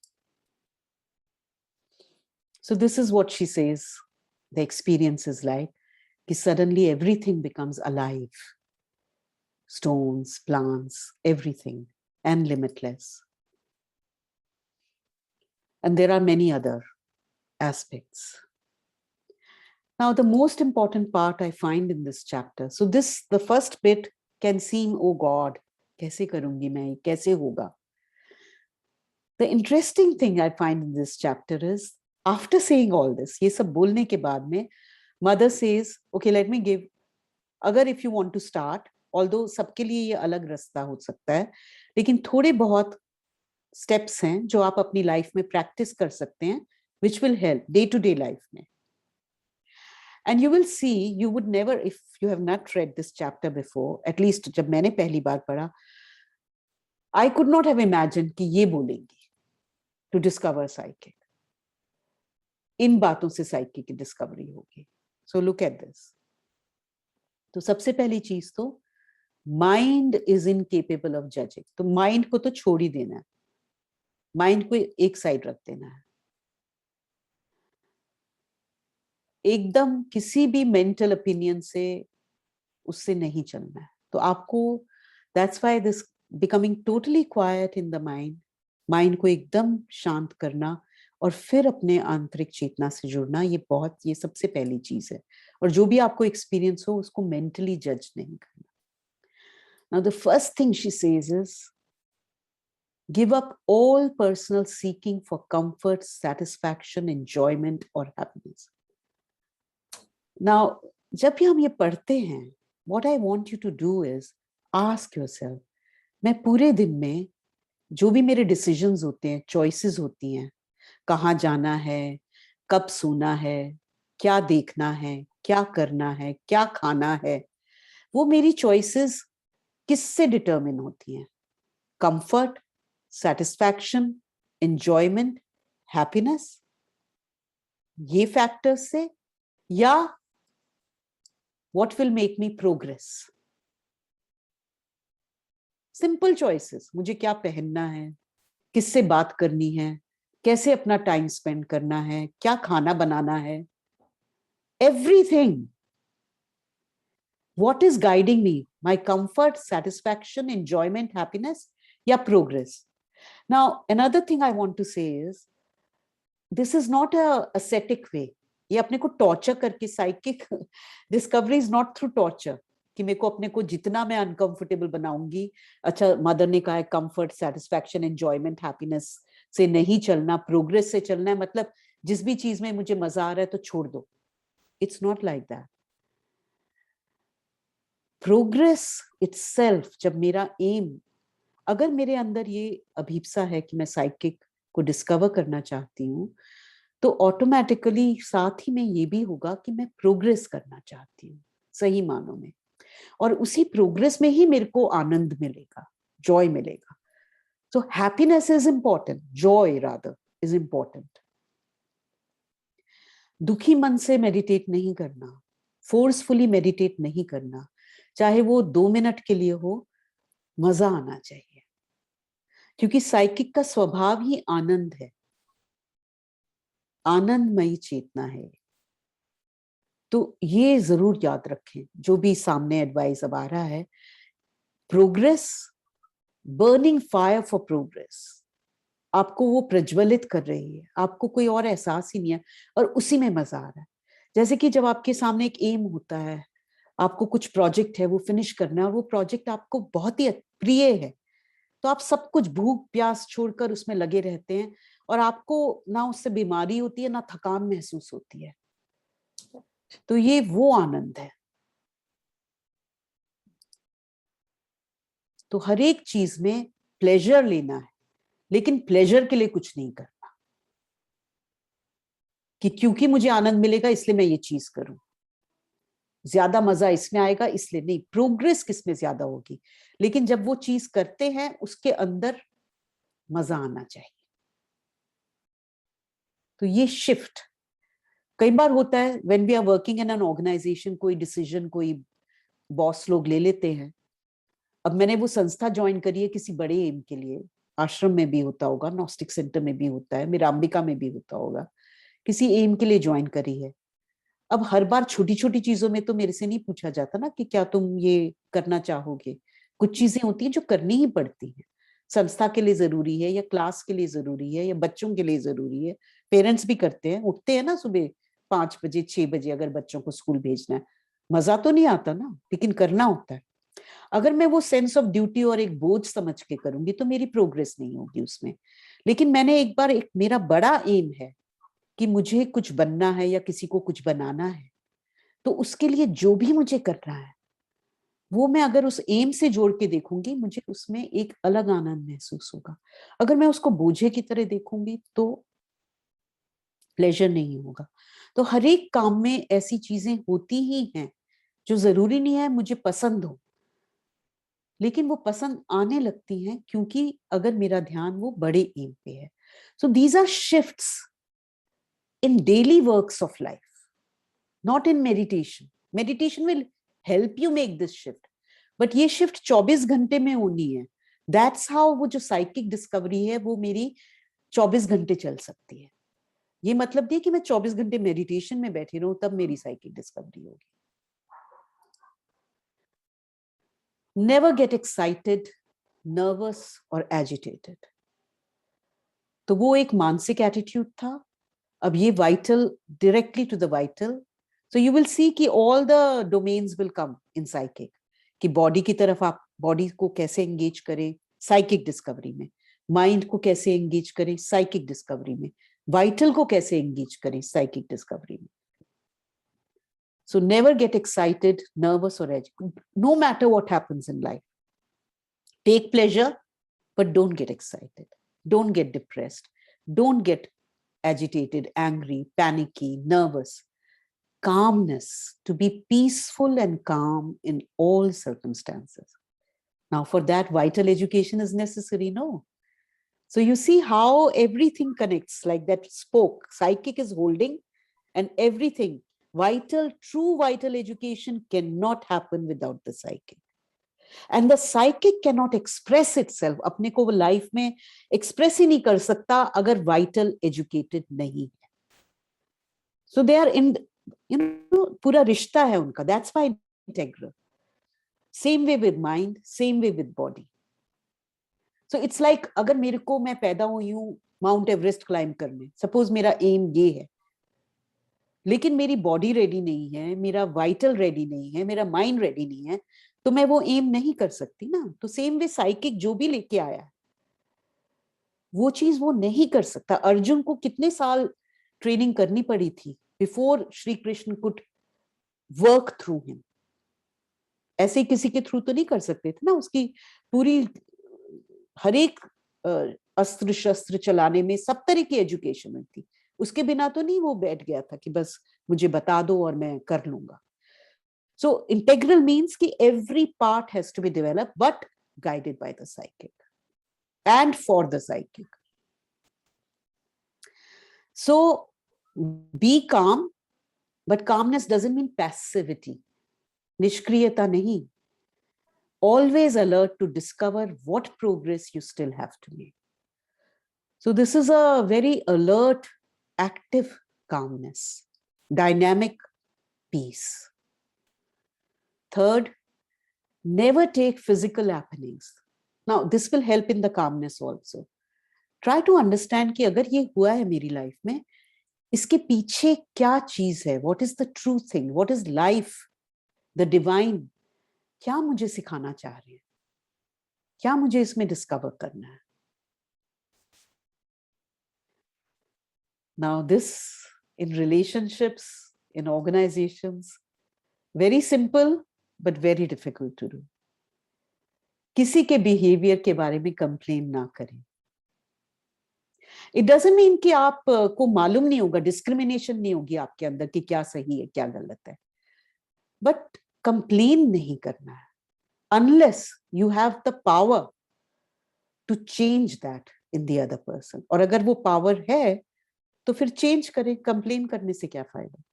So this is what she says the experience is like. Ki suddenly everything becomes alive. Stones, plants, everything, and limitless. And there are many other aspects. Now, the most important part I find in this chapter. So the first bit can seem, oh God, kaise karungi main, kaise hoga? The interesting thing I find in this chapter is, after saying all this, ये सब बोलने के बाद में, mother says, okay, let me give, अगर if you want to start, although सबके लिए ये अलग रास्ता हो सकता है, लेकिन थोड़े बहुत steps हैं जो आप अपनी life में practice कर सकते हैं, which will help day-to-day life में. And you will see, you would never, if you have not read this chapter before, at least जब मैंने पहली बार पढ़ा, I could not have imagined कि ये बोलेंगी to discover psychic. इन बातों से psychic की discovery होगी. So look at this. तो सबसे पहली चीज तो mind is incapable of judging. तो mind को तो छोड़ ही देना है. Mind को एक साइड रख देना है. एकदम किसी भी मेंटल ओपिनियन से उससे नहीं चलना है. तो आपको that's why this becoming totally quiet in the mind को एकदम शांत करना और फिर अपने आंतरिक चेतना से जुड़ना, ये सबसे पहली चीज है. और जो भी आपको एक्सपीरियंस हो उसको मेंटली जज नहीं करना. Now the first thing she says is, give up all personal seeking for comfort, satisfaction, enjoyment or happiness. Now, जब भी हम ये पढ़ते हैं, what I want you to do is ask yourself, मैं पूरे दिन में जो भी मेरे decisions होते हैं, choices होती हैं, कहाँ जाना है, कब सोना है, क्या देखना है, क्या करना है, क्या खाना है, वो मेरी choices किससे determine होती हैं? Comfort, satisfaction, enjoyment, happiness, ये factors से, या what will make me progress? Simple choices. मुझे क्या पहनना है, किससे बात करनी है, कैसे अपना टाइम स्पेंड करना है, क्या खाना बनाना है, everything. What is guiding me? My comfort, satisfaction, enjoyment, happiness, या progress? Now, another thing I want to say is, this is not a ascetic way. ये अपने को टॉर्चर करके, psychic discovery is not through torture, कि मेरे को अपने को जितना मैं अनकंफर्टेबल बनाऊंगी. अच्छा, मदर ने कहा है कंफर्ट, सेटिस्फैक्शन, एंजॉयमेंट, हैप्पीनेस से नहीं चलना, प्रोग्रेस से चलना है. मतलब जिस भी चीज में मुझे मजा आ रहा है तो छोड़ दो. It's not like that. Progress itself, जब मेरा एम, अगर मेरे अंदर ये अभीप्सा है कि मैं साइकिक को डिस्कवर करना चाहती हूँ, तो ऑटोमेटिकली साथ ही में ये भी होगा कि मैं प्रोग्रेस करना चाहती हूँ सही मानों में, और उसी प्रोग्रेस में ही मेरे को आनंद मिलेगा, जॉय मिलेगा. So happiness is important, Joy rather is important. दुखी मन से मेडिटेट नहीं करना, फोर्सफुली मेडिटेट नहीं करना, चाहे वो 2 मिनट के लिए हो, मजा आना चाहिए, क्योंकि साइकिक का स्वभाव ही आनंद है, आनंदमयी चेतना है. तो ये जरूर याद रखें, जो भी सामने एडवाइस अब आ रहा है. Progress, burning fire for progress, आपको वो प्रज्वलित कर रही है, आपको कोई और एहसास ही नहीं है, और उसी में मजा आ रहा है. जैसे कि जब आपके सामने एक एम होता है, आपको कुछ प्रोजेक्ट है वो फिनिश करना है, और वो प्रोजेक्ट आपको बहुत ही प्रिय है, तो आप सब कुछ भूख प्यास छोड़कर उसमें लगे रहते हैं, और आपको ना उससे बीमारी होती है ना थकान महसूस होती है। तो ये वो आनंद है। तो हर एक चीज में प्लेजर लेना है, लेकिन प्लेजर के लिए कुछ नहीं करना कि क्योंकि मुझे आनंद मिलेगा इसलिए मैं ये चीज करूं, ज्यादा मजा इसमें आएगा इसलिए नहीं। प्रोग्रेस किसमें ज्यादा होगी, लेकिन जब वो चीज करते हैं उसके अंदर मजा आना चाहिए। तो ये शिफ्ट कई बार होता है when we are working in an organization, कोई डिसीजन कोई बॉस लोग ले लेते हैं। अब मैंने वो संस्था ज्वाइन करी है किसी बड़े एम के लिए, आश्रम में भी होता होगा, नॉस्टिक सेंटर में भी होता है, मीरांबिका में भी होता होगा, किसी एम के लिए ज्वाइन करी है। अब हर बार छोटी छोटी चीजों में तो मेरे से नहीं पूछा जाता ना कि क्या तुम ये करना चाहोगे। कुछ चीजें होती हैं जो करनी ही पड़ती हैं, संस्था के लिए जरूरी है या क्लास के लिए जरूरी है या बच्चों के लिए जरूरी है। पेरेंट्स भी करते हैं, उठते हैं ना सुबह 5 बजे 6 बजे अगर बच्चों को स्कूल भेजना है। मजा तो नहीं आता ना, लेकिन करना होता है। अगर मैं वो सेंस ऑफ ड्यूटी और एक बोझ समझ के करूंगी तो मेरी प्रोग्रेस नहीं होगी उसमें। लेकिन मैंने एक बार, एक मेरा बड़ा एम है कि मुझे कुछ बनना है या किसी को कुछ बनाना है, तो उसके लिए जो भी मुझे करना है वो मैं अगर उस एम से जोड़ के देखूंगी, मुझे उसमें एक अलग आनंद महसूस होगा। अगर मैं उसको बोझे की तरह देखूंगी तो प्लेजर नहीं होगा। तो हर एक काम में ऐसी चीजें होती ही हैं जो जरूरी नहीं है मुझे पसंद हो, लेकिन वो पसंद आने लगती हैं क्योंकि अगर मेरा ध्यान वो बड़े एम पे है। So these are shifts in daily works of life, not in meditation. Meditation will help you make this shift. But ये शिफ्ट 24 घंटे में होनी है। दैट्स हाउ वो जो साइकिक डिस्कवरी है वो मेरी 24 घंटे चल सकती है। ये मतलब नहीं कि मैं 24 घंटे मेडिटेशन में बैठी रहूं तब मेरी साइकिक डिस्कवरी होगी। नेवर गेट एक्साइटेड, नर्वस और एजिटेटेड। तो वो एक मानसिक एटीट्यूड था। अब ये vital, directly to the vital. So you will see कि all the domains will come in psychic, कि बॉडी की तरफ आप बॉडी को कैसे एंगेज करें साइकिक डिस्कवरी में, माइंड को कैसे एंगेज करें साइकिक डिस्कवरी में, वाइटल को कैसे एंगेज करें साइकिक डिस्कवरी में। So never get excited, nervous और agitated, no matter what happens in life. Take pleasure but don't get excited, don't get depressed, don't get agitated, angry, panicky, nervous. Calmness, to be peaceful and calm in all circumstances. Now for that vital education is necessary, no? So you see how everything connects, like that spoke psychic is holding, and everything vital, true vital education cannot happen without the psychic. And the psychic cannot express itself, अपने को वो life में express ही नहीं कर सकता अगर vital educated नहीं है। So they are in, you know, पूरा रिश्ता है उनका, that's why integral. Same way with mind, same way with body. So it's like अगर मेरे को, मैं पैदा हुई हूं माउंट एवरेस्ट क्लाइंब करने, सपोज मेरा एम ये है, लेकिन मेरी बॉडी रेडी नहीं है, मेरा वाइटल रेडी नहीं है, मेरा माइंड रेडी नहीं है, तो मैं वो एम नहीं कर सकती ना। तो सेम वे साइकिक जो भी लेके आया है वो चीज वो नहीं कर सकता। अर्जुन को कितने साल ट्रेनिंग करनी पड़ी थी before Shri Krishna could work through him. ऐसे किसी के थ्रू तो नहीं कर सकते थे ना। उसकी पूरी हर एक अस्त्र शस्त्र चलाने में सब तरह की एजुकेशन थी। उसके बिना तो नहीं वो बैठ गया था कि बस मुझे बता दो और मैं कर लूंगा। So integral means कि every part has to be developed, but guided by the psychic and for the psychic. So be calm, but calmness doesn't mean passivity. निष्क्रियता नहीं. Always alert to discover what progress you still have to make. So this is a very alert, active calmness, dynamic peace. Third, never take physical happenings. Now, this will help in the calmness also. Try to understand कि अगर ये हुआ है मेरी life में, इसके पीछे क्या चीज है, what is the true thing, what is life, the divine, क्या मुझे सिखाना चाह रहे हैं, क्या मुझे इसमें डिस्कवर करना है. Now this, in relationships, in organizations, very simple but very difficult to do. किसी के बिहेवियर के बारे में कंप्लेन ना करें. इट डजंट मीन कि आप को मालूम नहीं होगा, डिस्क्रिमिनेशन नहीं होगी आपके अंदर कि क्या सही है क्या गलत है, बट कंप्लेन नहीं करना है unless you have the power to change that in the other person. और अगर वो पावर है तो फिर चेंज करें, कंप्लेन करने से क्या फायदा.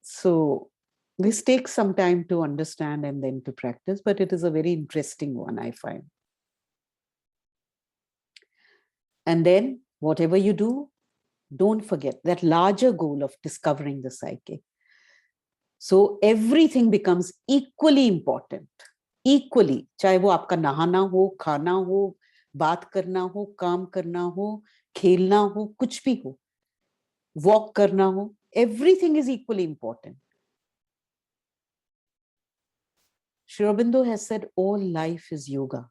So this takes some time to understand and then to practice, but it is a very interesting one, I find. And then whatever you do, don't forget that larger goal of discovering the psyche. So everything becomes equally important, equally. चाहे वो आपका नहाना हो, खाना हो, बात करना हो, काम करना हो, खेलना हो, कुछ भी हो, walk करना हो, everything is equally important. Sri Aurobindo has said all life is yoga.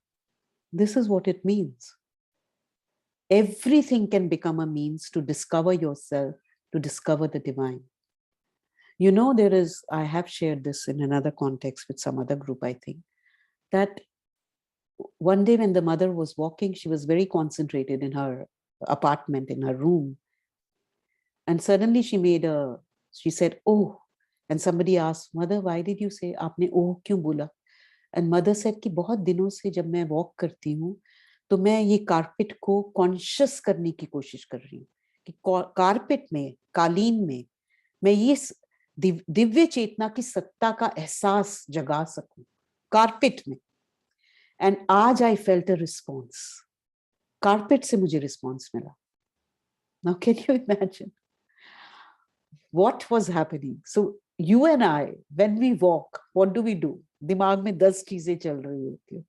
This is what it means. Everything can become a means to discover yourself, to discover the divine. You know, I have shared this in another context with some other group, I think, that one day when the mother was walking, she was very concentrated in her apartment, in her room. And suddenly she said, oh, and somebody asked, mother, why did you say, aapne oh kyun bola? And mother said कि बहुत दिनों से जब मैं walk करती हूँ तो मैं ये कारपेट को कॉन्शियस करने की कोशिश कर रही हूँ कि कारपेट में, कालीन में मैं ये दिव्य चेतना की सत्ता का एहसास जगा सकूं कारपेट में. एंड आज I felt a response, carpet से मुझे रिस्पॉन्स मिला. Now can you imagine what was happening? So you and I, when we walk, what do? दिमाग में 10 चीजें चल रही होती है.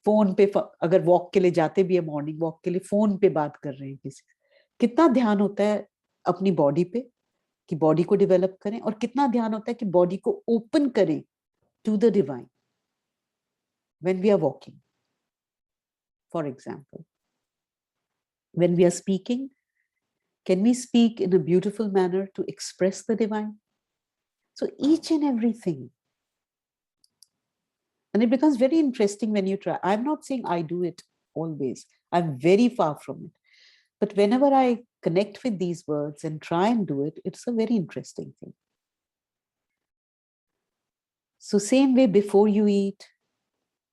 फोन पे अगर वॉक के लिए जाते भी है, मॉर्निंग वॉक के लिए, फोन पे बात कर रहे हैं किसी, कितना ध्यान होता है अपनी बॉडी पे कि बॉडी को डेवलप करें, और कितना ध्यान होता है कि बॉडी को ओपन करें to the divine when we are walking. For example, when we are speaking, can we speak in a beautiful manner to express the divine? So each and everything. And it becomes very interesting when you try. I'm not saying I do it always. I'm very far from it. But whenever I connect with these words and try and do it, it's a very interesting thing. So same way, before you eat,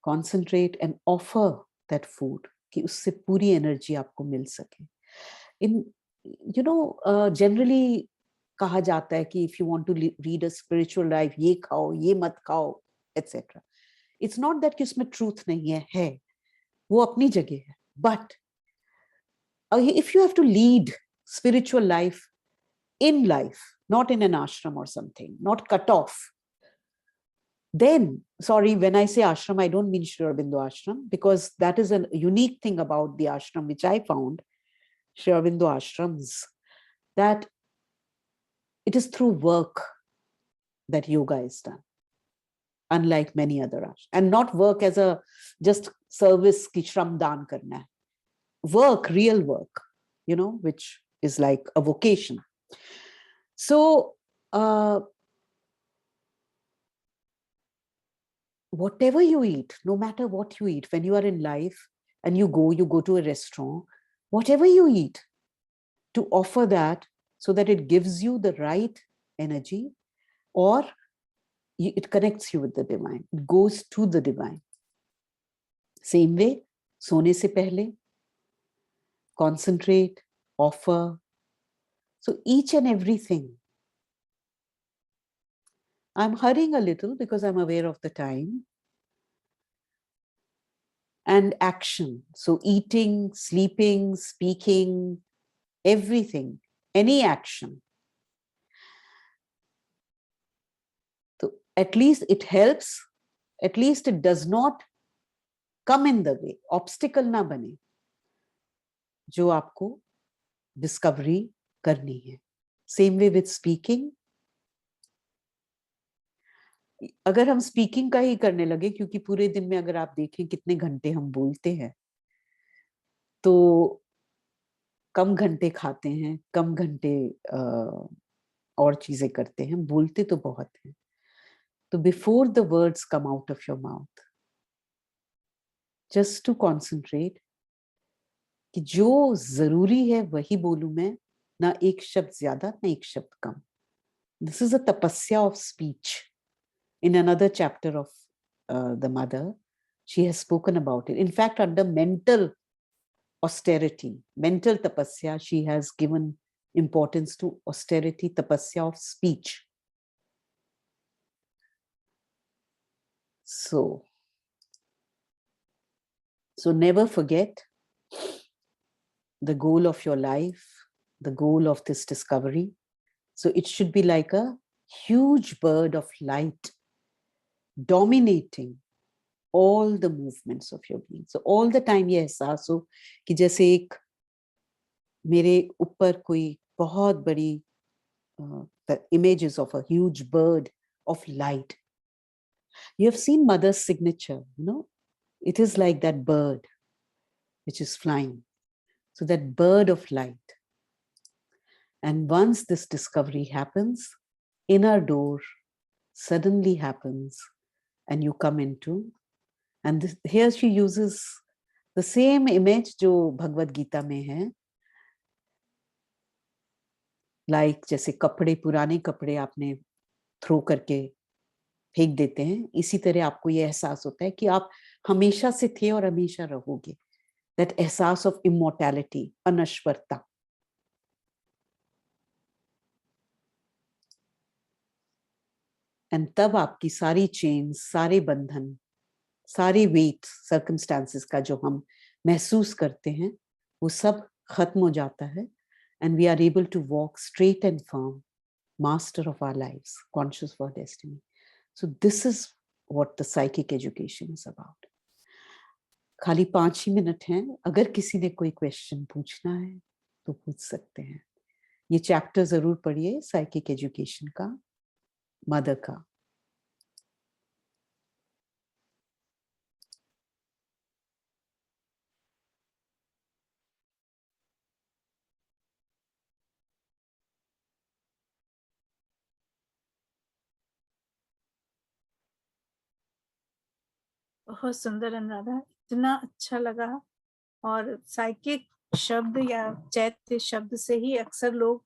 concentrate and offer that food कि उससे पूरी energy आपको मिल सके. Generally कहा जाता है कि if you want to lead a spiritual life, ये खाओ, ये मत खाओ, etc. It's not that कि उसमें truth नहीं है, वो अपनी जगह है. But if you have to lead spiritual life in life, not in an ashram or something, not cut off, then, sorry, when I say ashram, I don't mean Sri Aurobindo ashram, because that is a unique thing about the ashram, which I found, Sri Aurobindo ashrams, that it is through work that yoga is done, unlike many other ashrams. And not work as a just service ki shram daan karna hai. Work, real work, which is like a vocation. So, whatever you eat, no matter what you eat, when you are in life and you go to a restaurant, whatever you eat, to offer that so that it gives you the right energy, or it connects you with the divine. It goes to the divine. Same way, सोने से पहले, concentrate, offer. So each and everything. I'm hurrying a little because I'm aware of the time. And action. So eating, sleeping, speaking, everything, any action. So at least it helps, at least it does not come in the way, obstacle ना बने, जो आपको discovery करनी है. Same way with speaking. अगर हम speaking का ही करने लगे, क्योंकि पूरे दिन में अगर आप देखें कितने घंटे हम बोलते हैं, तो कम घंटे खाते हैं, कम घंटे और चीजें करते हैं, बोलते तो बहुत हैं। तो before the words come out of your mouth, just to concentrate कि जो जरूरी है वही बोलूं मैं, ना एक शब्द ज्यादा ना एक शब्द कम। दिस इज अ तपस्या of speech. In another chapter of the Mother, she has spoken about it. In fact, under mental austerity, mental tapasya, she has given importance to austerity, tapasya of speech. So never forget the goal of your life, the goal of this discovery. So it should be like a huge bird of light dominating all the movements of your being. So all the time ये एहसास हो कि जैसे एक मेरे ऊपर कोई बहुत बड़ी the images of a huge bird of light. You have seen Mother's signature, you know, it is like that bird which is flying. So that bird of light. And once this discovery happens, inner door suddenly happens and you come into, and this, here she uses the same image जो भगवद गीता में है, like जैसे कपड़े, पुराने कपड़े आपने throw करके फेंक देते हैं, इसी तरह आपको ये एहसास होता है कि आप हमेशा से थे और हमेशा रहोगे. दैट एहसास ऑफ इमॉर्टैलिटी, अनश्वरता. एंड तब आपकी सारी चेन्स, सारे बंधन, सारे वेट सर्कमस्टांसेस का जो हम महसूस करते हैं वो सब खत्म हो जाता है. And we are able to walk straight and firm, master of our lives, conscious for destiny. So this is what the psychic education is about. खाली 5 ही मिनट हैं, अगर किसी ने कोई क्वेश्चन पूछना है तो पूछ सकते हैं. ये चैप्टर जरूर पढ़िए साइकिक एजुकेशन का, मदर का. बहुत सुंदर अनुराधा, इतना अच्छा लगा. और साइकिक शब्द या चैत्य शब्द से ही अक्सर लोग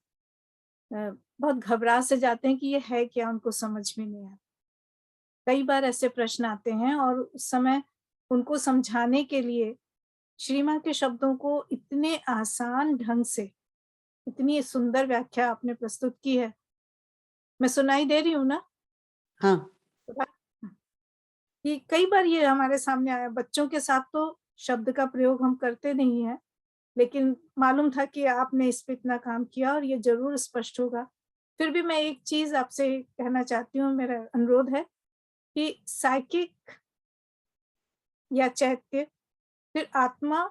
बहुत घबरा से जाते हैं कि ये है क्या, उनको समझ में नहीं आता. कई बार ऐसे प्रश्न आते हैं और उस समय उनको समझाने के लिए श्री मां के शब्दों को इतने आसान ढंग से, इतनी सुंदर व्याख्या आपने प्रस्तुत की है. मैं सुनाई दे रही हूँ ना? हाँ. कि कई बार ये हमारे सामने आया. बच्चों के साथ तो शब्द का प्रयोग हम करते नहीं हैं, लेकिन मालूम था कि आपने इस पे इतना काम किया और ये जरूर स्पष्ट होगा. फिर भी मैं एक चीज आपसे कहना चाहती हूँ, मेरा अनुरोध है कि साइकिक या चैत्य, फिर आत्मा,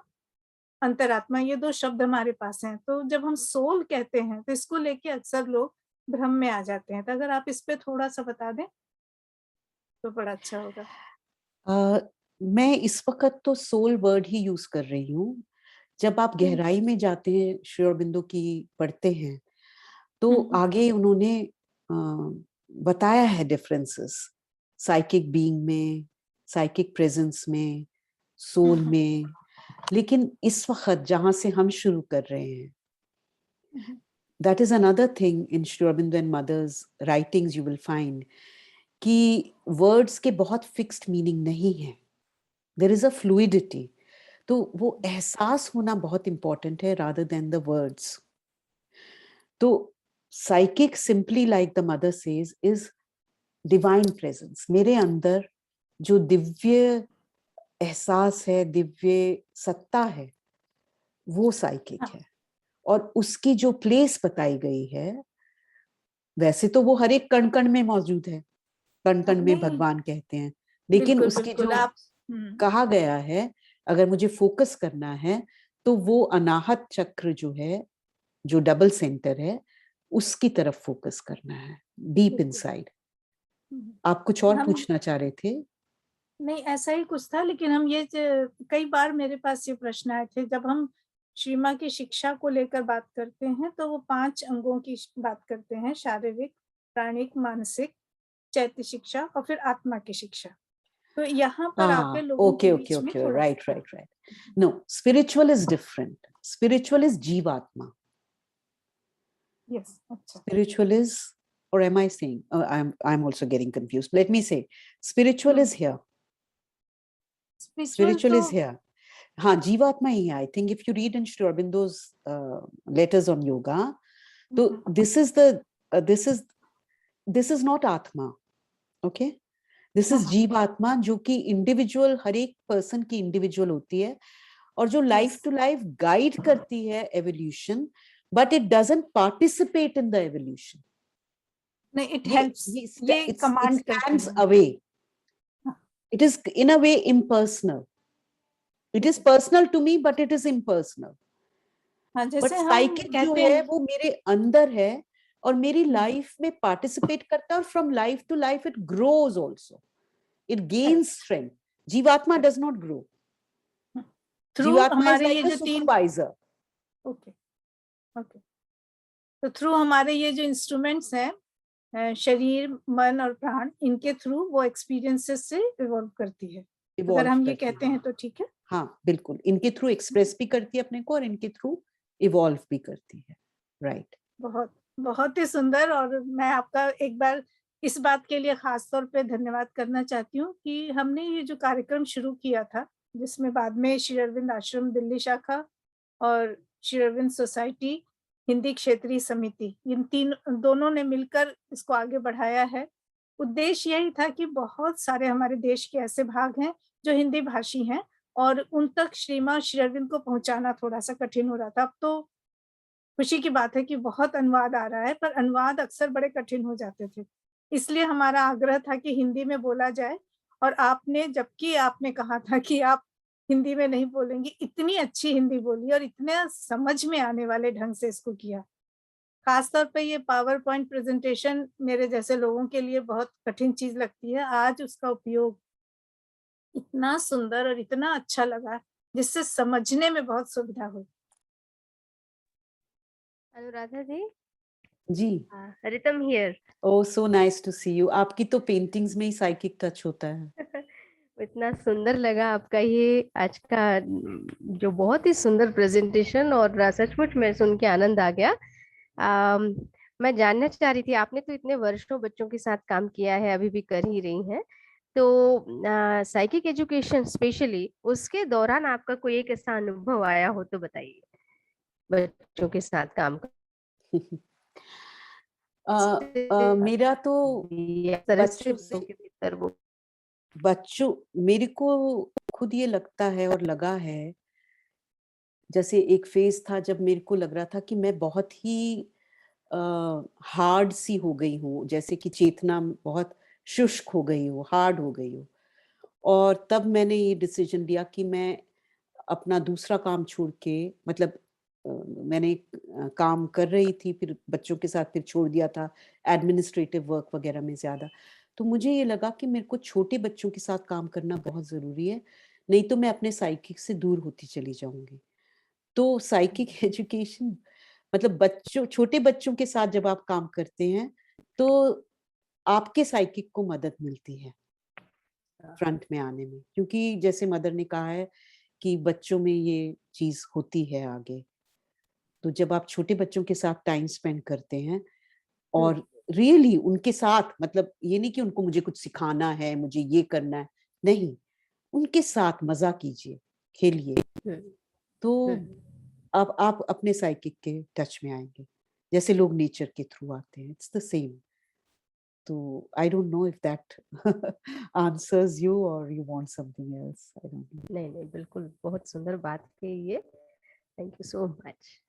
अंतरात्मा, ये 2 शब्द हमारे पास हैं. तो जब हम सोल कहते हैं तो इसको लेके अक्सर लोग भ्रम में आ जाते हैं. तो अगर आप इस पे थोड़ा सा बता दें तो बड़ा अच्छा होगा. मैं इस वक्त तो सोल वर्ड ही यूज कर रही हूँ. जब आप गहराई में जाते हैं, श्री अरबिंदो की पढ़ते हैं, तो आगे उन्होंने बताया है डिफरेंसेस साइकिक बीइंग में, साइकिक प्रेजेंस में, सोल में. लेकिन इस वक्त जहां से हम शुरू कर रहे हैं, that is another thing in Sri Aurobindo and Mother's writings you will find कि words के बहुत fixed meaning नहीं है. There is a fluidity. तो वो एहसास होना बहुत important है rather than the words. तो psychic, simply like the Mother says, is divine presence. मेरे अंदर जो दिव्य एहसास है, दिव्य सत्ता है, वो साइकिक है. और उसकी जो प्लेस बताई गई है, वैसे तो वो हर एक कण कण में मौजूद है, कण कण में भगवान कहते हैं, लेकिन उसकी जो कहा गया है, अगर मुझे फोकस करना है तो वो अनाहत चक्र जो है, जो डबल सेंटर है, उसकी तरफ फोकस करना है, डीप इनसाइड. आप कुछ और पूछना चाह रहे थे? नहीं, ऐसा ही कुछ था, लेकिन हम ये कई बार मेरे पास ये प्रश्न आए थे, जब हम श्री माँ की शिक्षा को लेकर बात करते हैं, तो वो 5 अंगों की बात करते हैं, शारीरिक, प्राणिक, मानसिक, चैत्य शिक्षा और फिर आत्मा की शिक्षा। तो यहाँ पर आके लोगों के Okay, okay, बीच में okay. थोड़ा Right, right, right. No, spiritual is different. Spiritual is Jivatma. Yes, अच्छा, Spiritual is, or am I saying? I'm also getting confused. Let me say, spiritual is here. Spiritual Spiritual तो is here. हाँ, जीवात्मा ही है. I think if you read in Sri Aurobindo's letters on yoga, so this is not Atma. Okay? This is जीवात्मा, जो कि individual, हर एक person की individual होती है, और जो लाइफ टू लाइफ गाइड करती है evolution, but it doesn't participate in the evolution. नहीं, इट हेल्प्स, ये It कमांड करती stands है। away. It is in a way impersonal. It is personal to me, but it is impersonal. हाँ, but जैसे हम psychic जो कहते है हैं, वो मेरे अंदर है और मेरी लाइफ में पार्टिसिपेट करता है, और from life to life it grows also. It gains strength. Jivatma does not grow. Through Jivatma is हमारे like ये a जो 3, supervisor. ओके, ओके, तो थ्रू हमारे ये जो इंस्ट्रूमेंट्स हैं, शरीर, मन और प्राण, इनके थ्रू वो एक्सपीरियंसेस से इवॉल्व करती है। अगर Evolve हम ये करती कहते है. हैं तो ठीक है? हाँ, बिल्कुल. इनके थ्रू एक्सप्रेस भी करती है अपने को, और इनके थ्रू इवॉल्व भी करती है. राइट. बहुत, बहुत ही सुंदर, और मैं आपका एक बार इस बात के लिए खास तौर पे धन्यवाद करना चाहती हूँ कि हमने ये जो कार्यक्रम शुरू किया था, जिसमें बाद में श्री अरविंद आश्रम दिल्ली शाखा और श्री अरविंद सोसाइटी हिंदी क्षेत्रीय समिति, इन दोनों ने मिलकर इसको आगे बढ़ाया है। उद्देश्य यही था कि बहुत सारे हमारे देश के ऐसे भाग हैं जो हिंदी भाषी हैं, और उन तक श्री माँ श्री अरविंद को पहुँचाना थोड़ा-सा कठिन हो रहा था। अब तो खुशी की बात है कि बहुत अनुवाद आ रहा है, पर अनुवाद अक्सर बड़े कठिन हो जाते थे। इसलिए हमारा आग्रह था कि हिंदी में बोला जाए, और आपने, जबकि आपने कहा था कि आप हिंदी में नहीं बोलेंगी, इतनी अच्छी हिंदी बोली और इतने समझ में आने वाले ढंग से इसको किया। खास तौर पे ये पावर पॉइंट प्रेज़ेंटेशन मेरे जैसे लोगों के लिए बहुत कठिन चीज़ लगती है। आज उसका उपयोग इतना सुंदर और इतना अच्छा लगा, जिससे समझने में बहुत सुविधा हुई। अनुराधा जी, जी. Ritam here. Oh, so nice to see you. आपकी तो पेंटिंग्स में ही साइकिक टच होता है. इतना सुंदर लगा आपका ये आज का जो बहुत ही सुंदर प्रेजेंटेशन, और सचमुच में सुन के आनंद आ गया। अम, मैं जानना चाह रही थी, आपने तो इतने वर्षों बच्चों के साथ काम किया है, अभी भी कर ही रही हैं, तो साइकिक एजुकेशन स्पेशली उसके दौरान आपका कोई एक ऐसा अनुभव आया हो तो बताइए, बच्चों के साथ काम मेरा तो तरह से बच्चों बच्चों से के भीतर वो मेरे को खुद ये लगता है और लगा है, जैसे एक फेज था जब मेरे को लग रहा था कि मैं बहुत ही हार्ड सी हो गई हूँ, जैसे कि चेतना बहुत शुष्क हो गई हो, हार्ड हो गई हो. और तब मैंने ये डिसीजन लिया कि मैं अपना दूसरा काम छोड़ के, मतलब मैंने काम कर रही थी, फिर बच्चों के साथ फिर छोड़ दिया था एडमिनिस्ट्रेटिव वर्क वगैरह में ज़्यादा. तो मुझे ये लगा कि मेरे को छोटे बच्चों के साथ काम करना बहुत ज़रूरी है, नहीं तो मैं अपने साइकिक से दूर होती चली जाऊंगी. तो साइकिक एजुकेशन, मतलब बच्चों, छोटे बच्चों के साथ जब आप काम करते हैं तो आपके साइकिक को मदद मिलती है फ्रंट में आने में, क्योंकि जैसे मदर ने कहा है कि बच्चों में ये चीज होती है आगे. तो जब आप छोटे बच्चों के साथ टाइम स्पेंड करते हैं और रियली उनके साथ, मतलब ये नहीं कि उनको मुझे कुछ सिखाना है, मुझे ये करना है, नहीं, उनके साथ मजा कीजिए, खेलिए, तो अब आप अपने साइकिक के टच में आएंगे, जैसे लोग नेचर के थ्रू आते हैं. It's the same. तो I don't know if that answers you or you want something else. I don't know. नहीं नहीं, बिल्कुल बहुत सुंदर बात की ये। Thank you so much.